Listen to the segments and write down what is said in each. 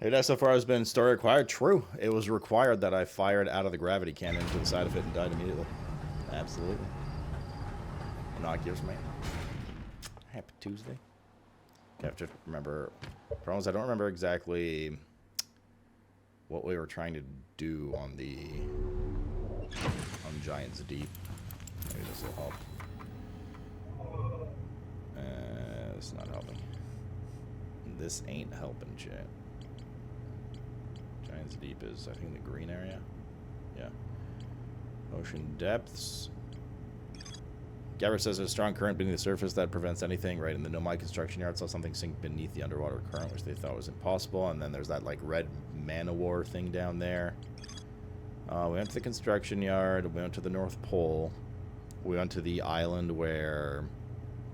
Hey, so far has been story required. True. It was required that I fired out of the gravity cannon into the side of it and died immediately. Absolutely. Innocuous, man. Happy Tuesday. I have to remember. Problem is, I don't remember exactly what we were trying to do on Giant's Deep. Maybe this will help. It's not helping. This ain't helping, chat. Giant's Deep is, I think, the green area. Yeah. Ocean depths. Gabbard says there's a strong current beneath the surface that prevents anything. Right in the Nomai construction yard, saw something sink beneath the underwater current, which they thought was impossible. And then there's that like red man-o-war thing down there. We went to the construction yard. We went to the North Pole. We went to the island where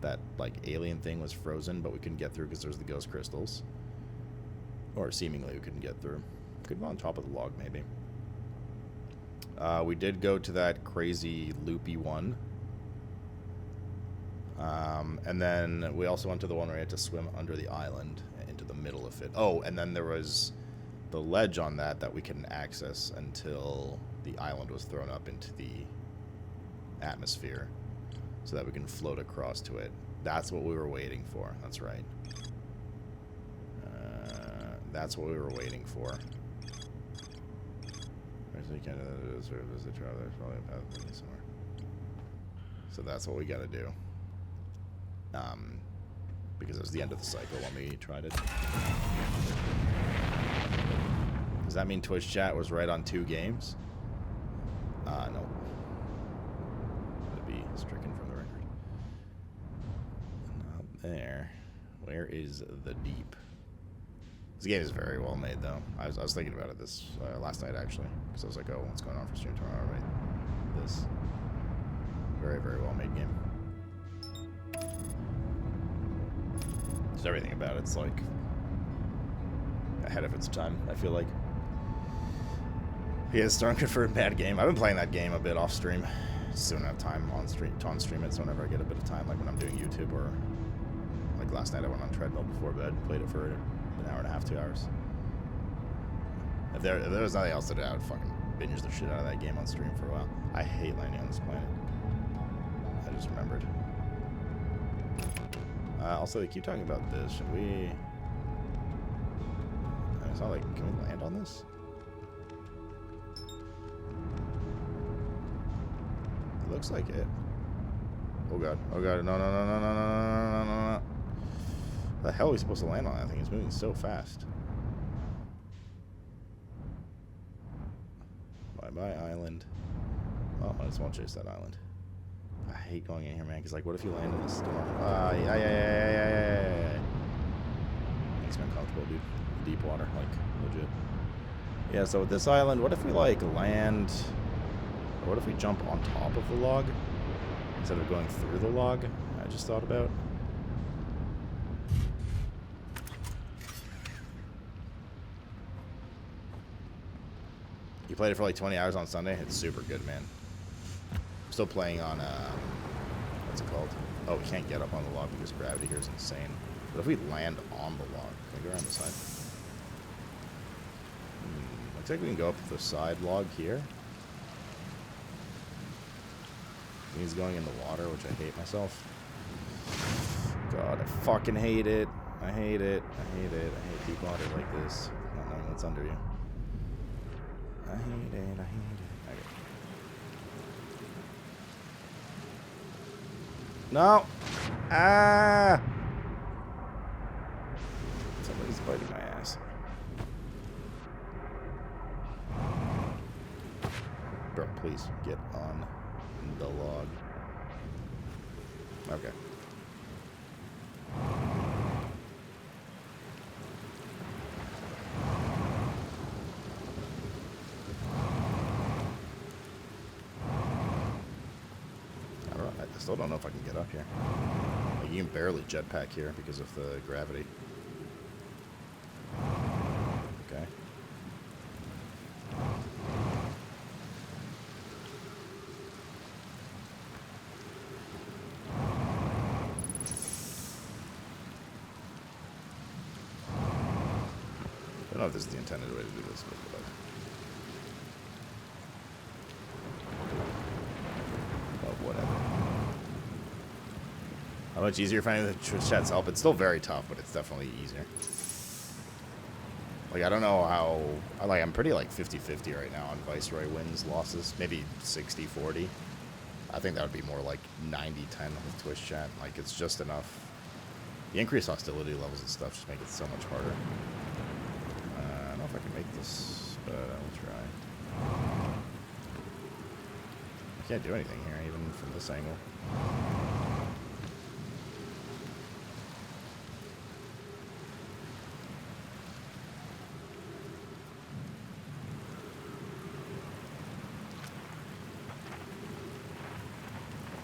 that like alien thing was frozen, but we couldn't get through because there's the ghost crystals. Or seemingly we couldn't get through. Could go on top of the log, maybe. We did go to that crazy loopy one. And then we also went to the one where we had to swim under the island into the middle of it. Oh, and then there was the ledge on that we couldn't access until the island was thrown up into the atmosphere so that we can float across to it. That's what we were waiting for. That's right. That's what we were waiting for. So that's what we gotta do. Because it was the end of the cycle when we tried it. Does that mean Twitch chat was right on 2 games? No. That'd be stricken from the record. Not there. Where is the deep? This game is very well made, though. I was thinking about it this last night, actually. Because I was like, oh, what's going on for stream tomorrow, right? This. Very, very well made game. Just everything about it's like ahead of its time, I feel like. Yeah, Storm confirmed bad game. I've been playing that game a bit off stream. Just don't have time on stream it, so whenever I get a bit of time, like when I'm doing YouTube or like last night I went on treadmill before bed, played it for an hour and a half, 2 hours. If there was nothing else to do, I would fucking binge the shit out of that game on stream for a while. I hate landing on this planet. I just remembered. Also, they keep talking about this. Should we... It's not like... Can we land on this? It looks like it. Oh god. Oh god. No, no, no, no, no, no, no, no, no, no. The hell are we supposed to land on that thing? It's moving so fast. Bye-bye, island. Oh, I just won't chase that island. I hate going in here, man, because, like, what if you land in this storm? Yeah. Makes me uncomfortable, dude. Deep water, like, legit. Yeah, so with this island, what if we, like, land... Or what if we jump on top of the log instead of going through the log? I just thought about. You played it for, like, 20 hours on Sunday? It's super good, man. I'm still playing on, what's it called? Oh, we can't get up on the log because gravity here is insane. But if we land on the log, can we go around the side? Looks like we can go up the side log here. He's going in the water, which I hate myself. God, I fucking hate it. I hate it. I hate it. I hate deep water like this. Not knowing what's under you. I hate it. I hate it. Okay. No! Ah! Somebody's biting my ass. Bro, please get on the log. Okay. I still don't know if I can get up here. Like, you can barely jetpack here because of the gravity. Okay. know if this is the intended way to do this, but whatever. How much easier finding the Twitch chat's help? It's still very tough, but it's definitely easier. Like, I don't know how... I'm pretty, 50-50 right now on Viceroy wins, losses. Maybe 60-40. I think that would be more like 90-10 with Twitch chat. Like, it's just enough. The increased hostility levels and stuff just make it so much harder. I don't know if I can make this, but I'll try. I can't do anything here, even from this angle.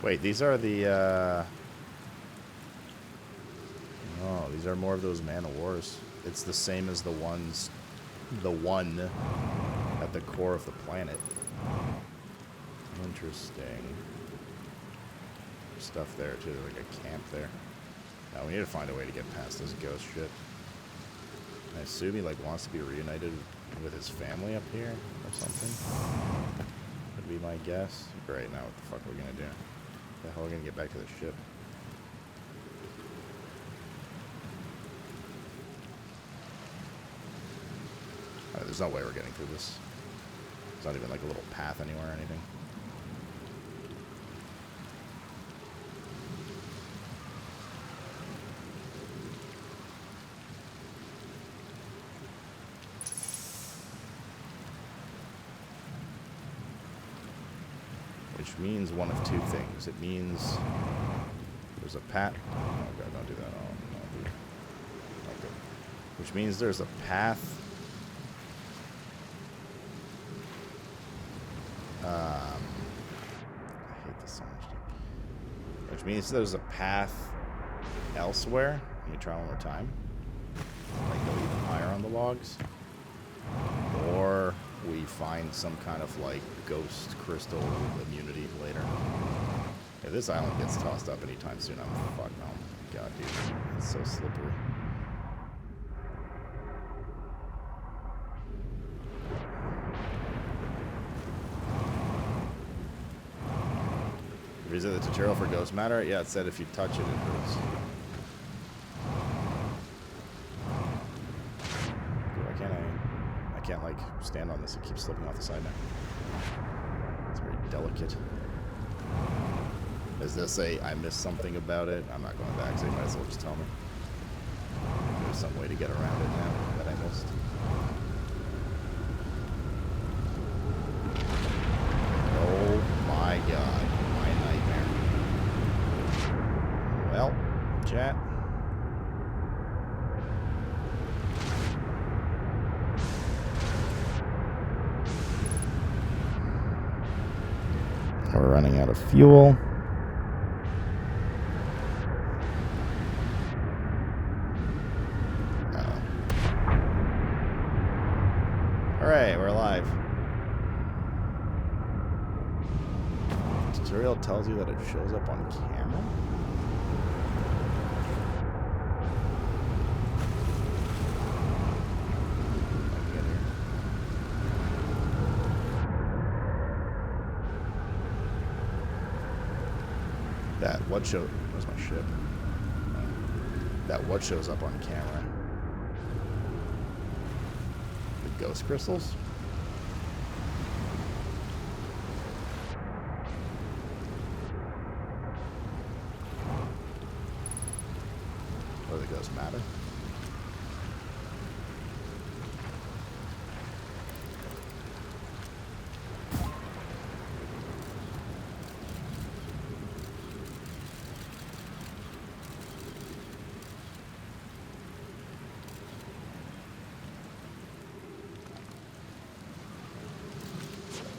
Wait, these are the, oh, these are more of those Man of Wars. It's the same as the one at the core of the planet. Interesting. Stuff there, too, like a camp there. Now, we need to find a way to get past this ghost shit. I assume he, wants to be reunited with his family up here or something. Would be my guess. Great, now what the fuck are we gonna do? The hell are we gonna get back to the ship? There's no way we're getting through this. There's not even a little path anywhere or anything. Which means one of two things. It means there's a path. Oh god, don't do that. Oh, no, dude. Not good. Which means there's a path. I hate this so much, dude. Which means there's a path elsewhere. Let me try one more time. Go even higher on the logs. Or we find some kind of ghost crystal immunity later. If this island gets tossed up anytime soon, I'm fucked. Oh my god, dude. It's so slippery. Visit the tutorial for ghost matter? Yeah, it said if you touch it, it hurts. I can't stand on this. It keeps slipping off the side now. It's very delicate. Is this I missed something about it? I'm not going back, so you might as well just tell me. There's some way to get around it now that I missed. Oh my god. My nightmare. Well, chat. We're running out of fuel. Hooray, we're alive. The tutorial tells you that it shows up on camera? What show? Where's my ship? That what shows up on camera? The ghost crystals? Or the ghost matter?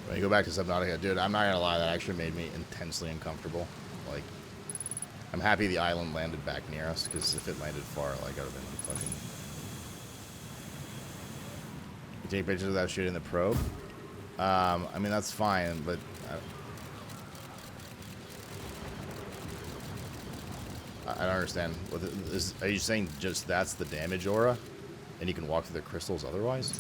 When you go back to Subnautica, dude, I'm not gonna lie, that actually made me intensely uncomfortable. I'm happy the island landed back near us, because if it landed far, I would have been fucking... You take pictures without shooting the probe? I mean, that's fine, but... I don't understand. Are you saying just that's the damage aura? And you can walk through the crystals otherwise?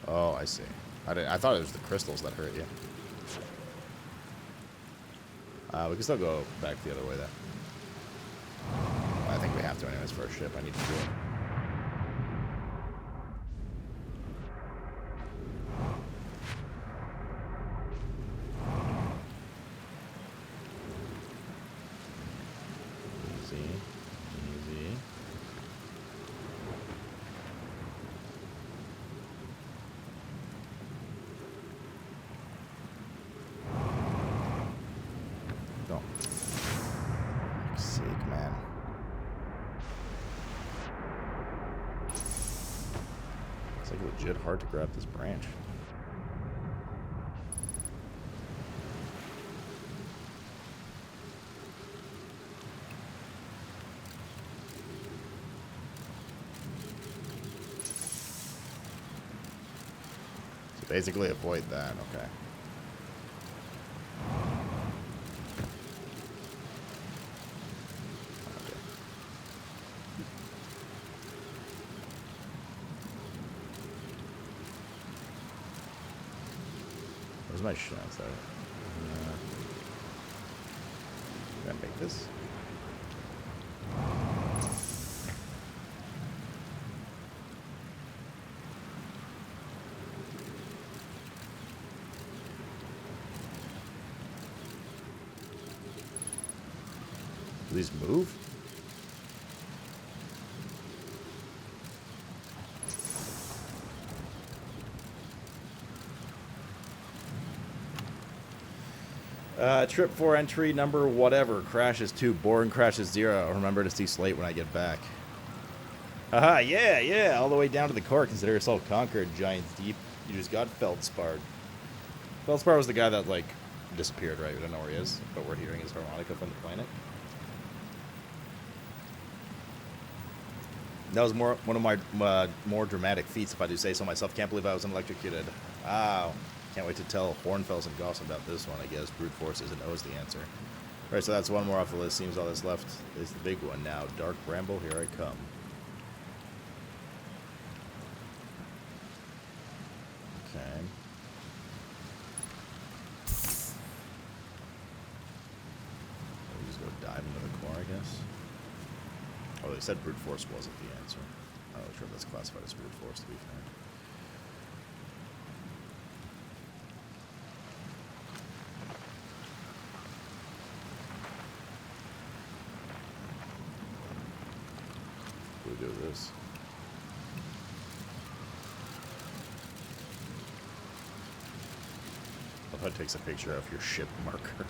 Oh, I see. I thought it was the crystals that hurt you. We can still go back the other way, then. I think we have to anyways for our ship. I need to do it. Easy. Easy. Go. For sake, man. It's like legit hard to grab this branch. So basically avoid that, okay. Where's my shots though? Can I make this? Do these move? Trip 4 entry number whatever. Crashes 2. Boring crashes 0. Remember to see Slate when I get back. Haha, yeah. All the way down to the core. Consider yourself conquered, Giants Deep. You just got Feldsparred. Feldsparred was the guy that, like, disappeared, right? We don't know where he is, but we're hearing his harmonica from the planet. That was one of my more dramatic feats, if I do say so myself. Can't believe I was electrocuted. Wow. Can't wait to tell Hornfels and Goss about this one, I guess. Brute Force isn't always the answer. Alright, so that's one more off the list. Seems all that's left is the big one now. Dark Bramble, here I come. Okay. We'll just go dive into the core, I guess. Oh, they said Brute Force wasn't the answer. I'm not sure if that's classified as Brute Force, to be fair. What do we do with this? I hope it takes a picture of your ship marker.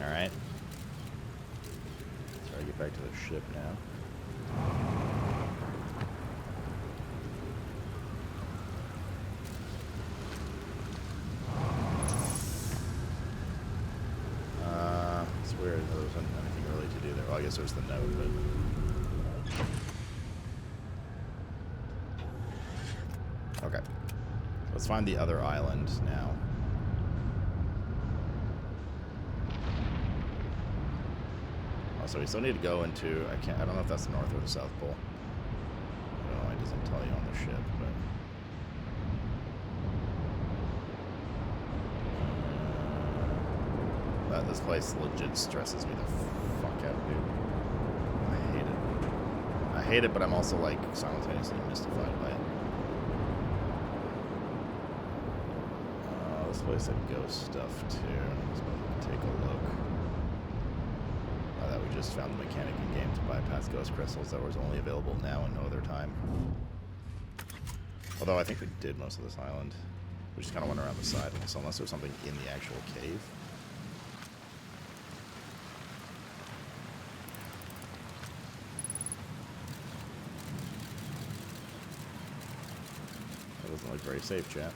Alright. Try to get back to the ship now. It's weird. There wasn't anything really to do there. Well, I guess there's the note, but... Okay. Let's find the other island now. So we still need to go into, I don't know if that's the North or the South Pole. I don't know why it doesn't tell you on the ship, but this place legit stresses me the fuck out, dude. I hate it. I hate it, but I'm also like simultaneously mystified by it. This place had ghost stuff too. Let's go take a look. That we just found the mechanic in game to bypass ghost crystals that was only available now and no other time. Although I think we did most of this island. We just kind of went around the side, so unless there's something in the actual cave. That doesn't look very safe, chat.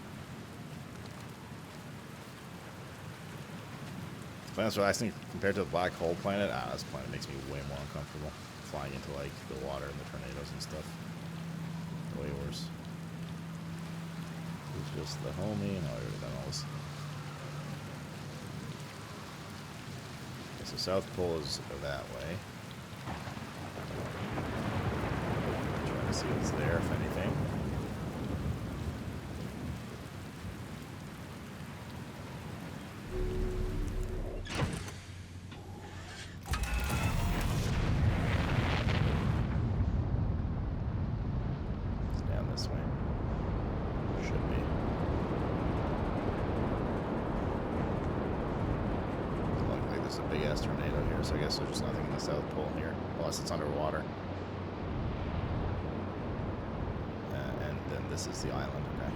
That's what I think compared to the black hole planet. This planet makes me way more uncomfortable. Flying into like the water and the tornadoes and stuff. Way worse. It's just the homie. No, I already done all this. Okay, so South Pole is that way. Trying to see what's there, if anything. Tornado here, so I guess there's just nothing in the South Pole here, unless it's underwater. And then this is the island, okay.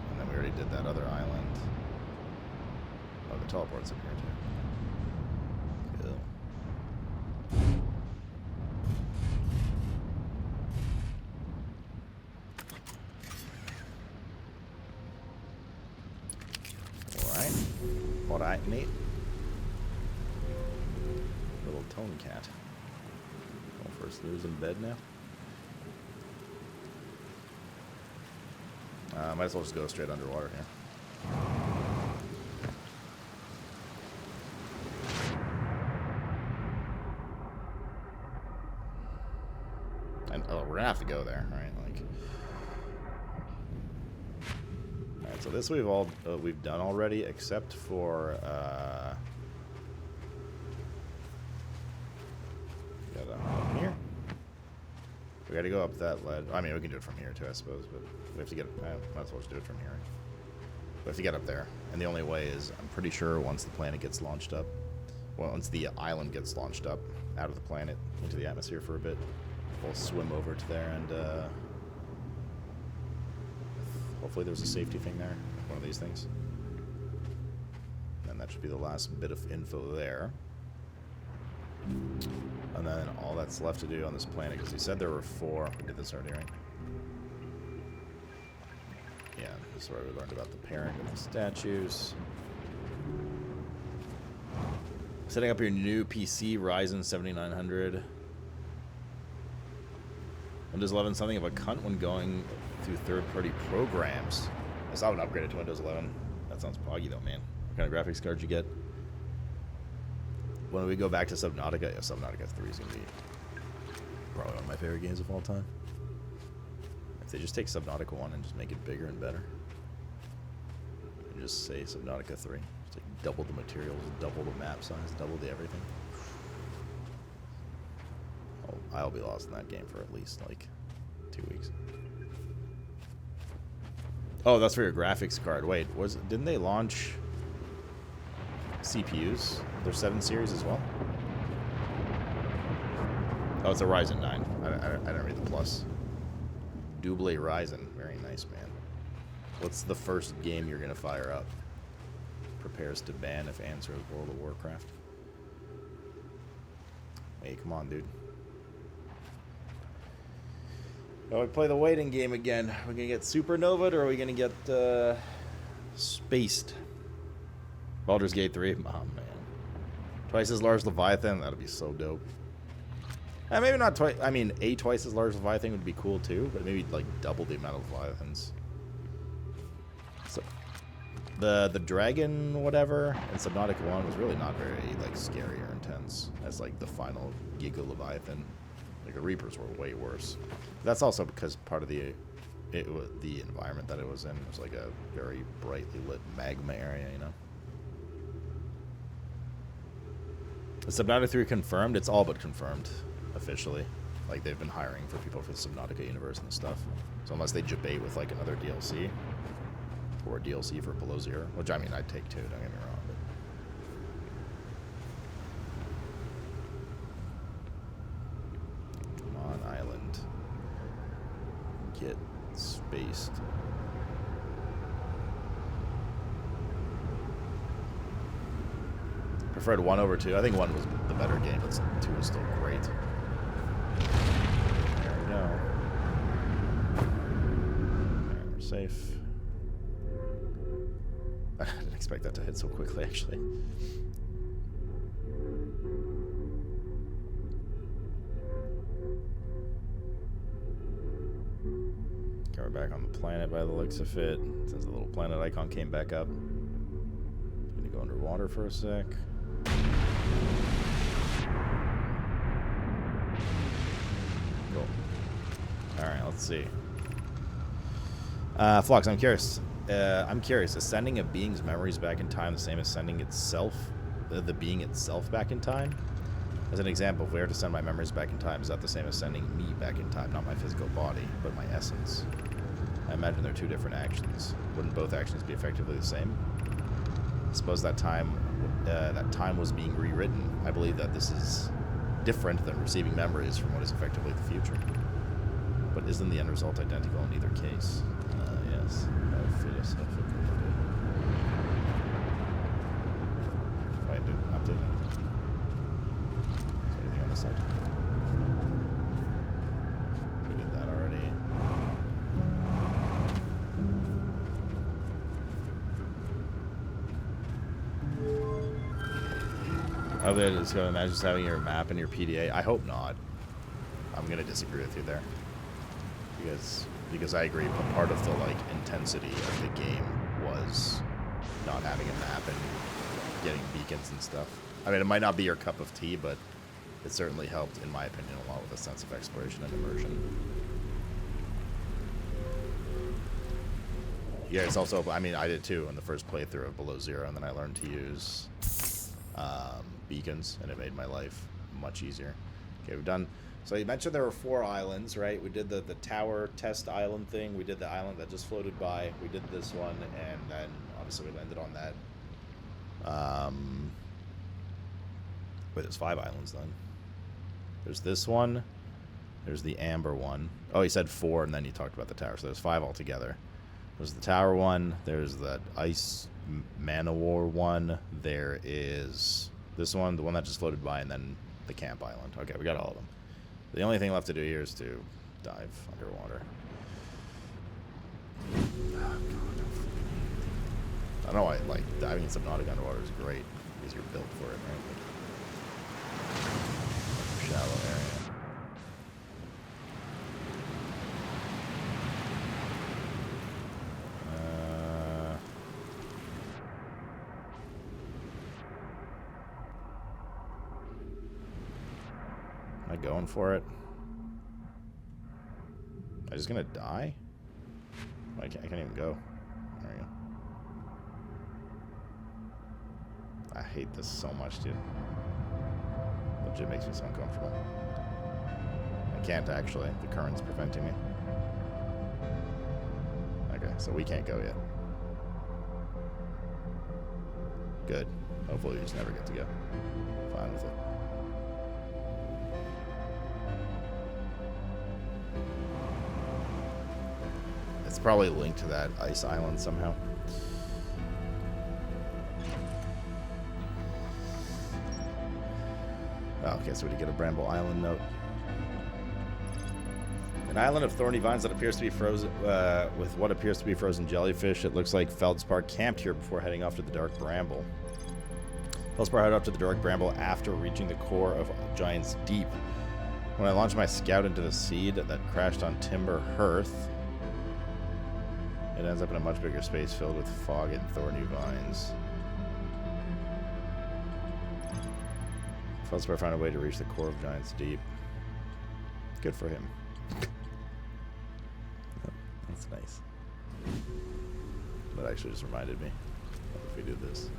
And then we already did that other island. Oh, the teleport's up here too. Cool. Alright, neat. Tone cat. Oh, first Lou's in bed now. Might as well just go straight underwater here. And oh, we're gonna have to go there, right? Like, all right. So this we've done already, except for. We gotta go up that ledge. I mean, we can do it from here too, I suppose, but we have to get. Might as well just do it from here. We have to get up there, and the only way is, I'm pretty sure, once the planet gets launched up, well, once the island gets launched up out of the planet into the atmosphere for a bit, we'll swim over to there, and hopefully there's a safety thing there, one of these things, and that should be the last bit of info there. And then all that's left to do on this planet, because he said there were 4. We did this already, right? Yeah, this is where we learned about the pairing of the statues. Setting up your new PC, Ryzen 7900. Windows 11, something of a cunt when going through third-party programs. I still haven't upgraded to Windows 11. That sounds poggy though, man. What kind of graphics card you get? When we go back to Subnautica, yeah, Subnautica 3 is going to be probably one of my favorite games of all time. If they just take Subnautica 1 and just make it bigger and better. And just say Subnautica 3. Just like double the materials, double the map size, double the everything. Oh, I'll be lost in that game for at least like 2 weeks. Oh, that's for your graphics card. Wait, didn't they launch CPUs? Their 7 series as well? Oh, it's a Ryzen 9. I didn't read the plus. Double Ryzen. Very nice, man. What's the first game you're going to fire up? Prepares to ban if answers World of Warcraft. Hey, come on, dude. Oh, we play the waiting game again. Are we going to get Supernova'd or are we going to get spaced? Baldur's Gate 3? Oh, man. Twice as large Leviathan? That'd be so dope. Maybe not twice. I mean, a twice as large Leviathan would be cool too, but maybe like double the amount of Leviathans. So, the dragon whatever in Subnautica 1 was really not very like scary or intense as like the final Giga Leviathan. Like the Reapers were way worse. That's also because part of the environment that it was in was like a very brightly lit magma area, you know. Is Subnautica 3 confirmed? It's all but confirmed, officially. Like, they've been hiring for people for the Subnautica universe and stuff. So unless they debate with, like, another DLC, or a DLC for Below Zero, which, I mean, I'd take too, don't get me wrong, but... Come on, island. Get spaced. Preferred 1 over 2. I think 1 was the better game, but 2 was still great. There we go. There, we're safe. I didn't expect that to hit so quickly, actually. Okay, we're back on the planet by the looks of it. Since the little planet icon came back up. Gonna go underwater for a sec. Cool. Alright, let's see. Flux, I'm curious. Is sending a being's memories back in time the same as sending itself, the being itself back in time? As an example, if we were to send my memories back in time, is that the same as sending me back in time? Not my physical body, but my essence. I imagine they're two different actions. Wouldn't both actions be effectively the same? I suppose that time was being rewritten. I believe that this is different than receiving memories from what is effectively the future. But isn't the end result identical in either case? Yes. Philosophically. Wait, dude, update. Is there anything on this side? We did that already. I hope that it's going to imagine just having your map and your PDA. I hope not. I'm going to disagree with you there. Because I agree, but part of the intensity of the game was not having a map and getting beacons and stuff. I mean, it might not be your cup of tea, but it certainly helped, in my opinion, a lot with a sense of exploration and immersion. Yeah, it's also, I mean, I did too in the first playthrough of Below Zero, and then I learned to use beacons, and it made my life much easier. Okay, we've done... So you mentioned there were 4 islands, right? We did the tower test island thing. We did the island that just floated by. We did this one, and then obviously we landed on that. Wait, there's 5 islands then. There's this one. There's the amber one. Oh, he said 4, and then he talked about the tower. So there's 5 altogether. There's the tower one. There's the ice Manowar one. There is this one, the one that just floated by, and then the camp island. Okay, we got all of them. The only thing left to do here is to dive underwater. Oh, God. I don't know why, diving in Subnautica underwater is great, because you're built for it, right? Shallow area. Am I going for it? Am I just gonna die? I can't even go. There we go. I hate this so much, dude. Legit makes me so uncomfortable. I can't actually. The current's preventing me. Okay, so we can't go yet. Good. Hopefully we just never get to go. Fine with it. It's probably linked to that ice island somehow. Oh, okay, so we did get a Bramble Island note. An island of thorny vines that appears to be frozen, with what appears to be frozen jellyfish. It looks like Feldspar camped here before heading off to the Dark Bramble. Feldspar headed off to the Dark Bramble after reaching the core of Giant's Deep. When I launched my scout into the seed that crashed on Timber Hearth, it ends up in a much bigger space filled with fog and thorny vines. Feldspar found a way to reach the core of Giant's Deep. Good for him. That's nice. That actually just reminded me. What if we do this?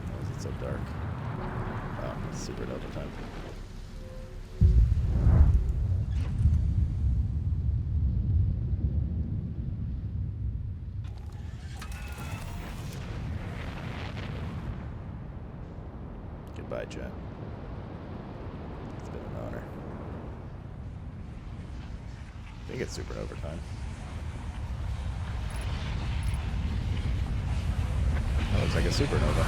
Why is it so dark? Oh, it's supernova time. Goodbye, chat. It's been an honor. I think it's supernova time. That looks like a supernova.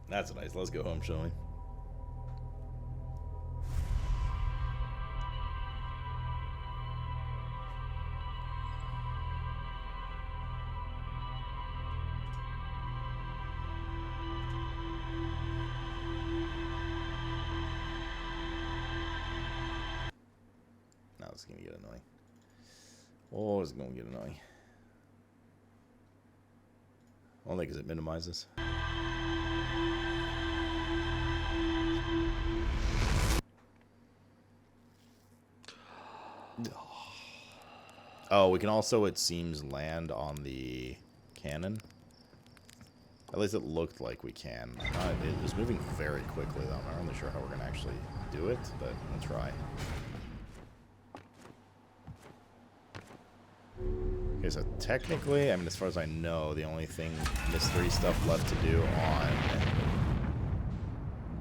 That's nice. Let's go home, shall we? it's gonna get annoying. Oh, it's gonna get annoying. Only because it minimizes. Oh, we can also, it seems, land on the cannon. At least it looked like we can. It was moving very quickly, though. I'm not really sure how we're going to actually do it, but we'll try. Okay, so technically, I mean, as far as I know, the only thing mystery stuff left to do on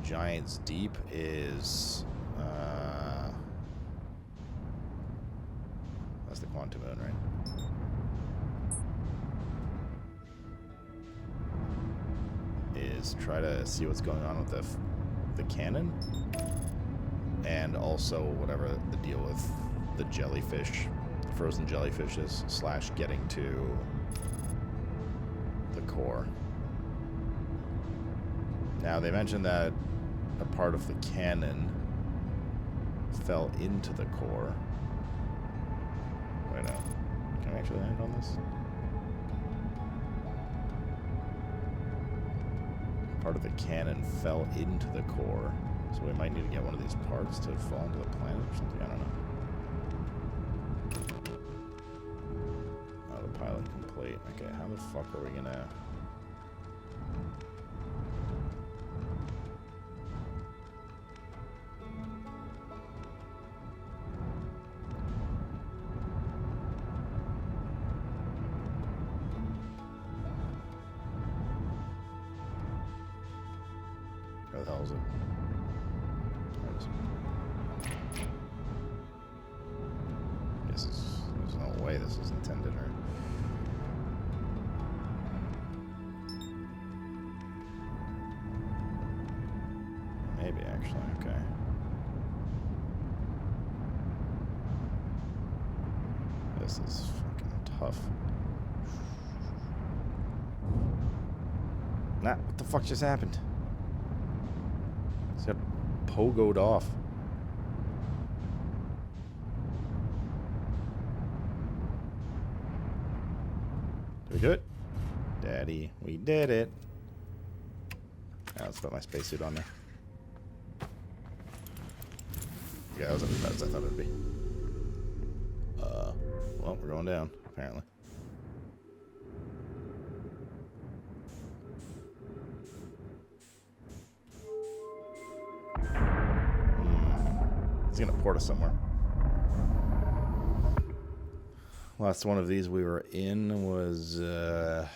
Giant's Deep is... that's the Quantum Moon, right? Is try to see what's going on with the cannon, and also whatever the deal with the jellyfish, the frozen jellyfishes, / getting to the core. Now they mentioned that a part of the cannon fell into the core. Wait, no. Can we actually land on this? Part of the cannon fell into the core, so we might need to get one of these parts to fall into the planet or something. I don't know. Autopilot complete. Okay, how the fuck are we gonna... Where the hell is it? There it is. There's no way this is intended, or... Maybe, actually, okay. This is fucking tough. Nah, what the fuck just happened? It's got pogoed off. Did we do it? Daddy, we did it. Now let's put my spacesuit on there. Yeah, that wasn't as bad as I thought it would be. Well, we're going down, apparently. He's gonna port us somewhere. Last one of these we were in was, oh,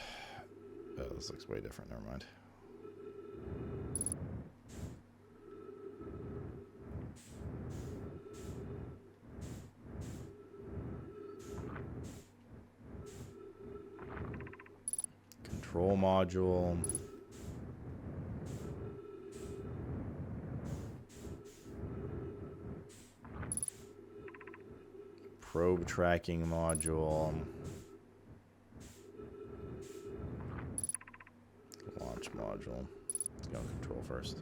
this looks way different, never mind. Control module. Probe tracking module. Launch module. Let's go control first.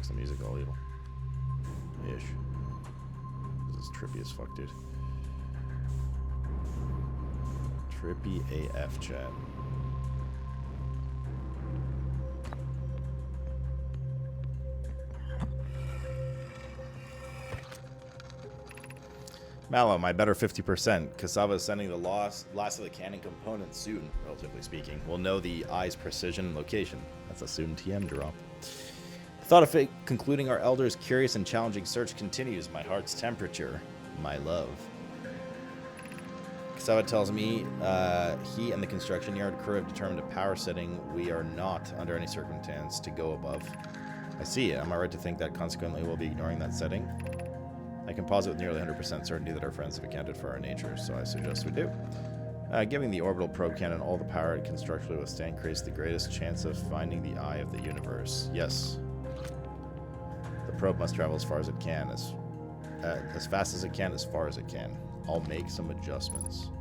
The music all evil. Ish. This is trippy as fuck, dude. Trippy AF, chat. Mallow, my better 50%. Kasava is sending the last of the cannon components soon, relatively speaking. We'll know the eye's precision and location. That's a soon TM drop. The thought of fate concluding our elders' curious and challenging search continues. My heart's temperature, my love. Kasava tells me he and the construction yard crew have determined a power setting we are not, under any circumstance, to go above. I see. Am I right to think that consequently we'll be ignoring that setting? I can posit with nearly 100% certainty that our friends have accounted for our nature, so I suggest we do. Giving the orbital probe cannon all the power it can structurally withstand creates the greatest chance of finding the eye of the universe. Yes. probe must travel as far as it can, as fast as it can, as far as it can. I'll make some adjustments.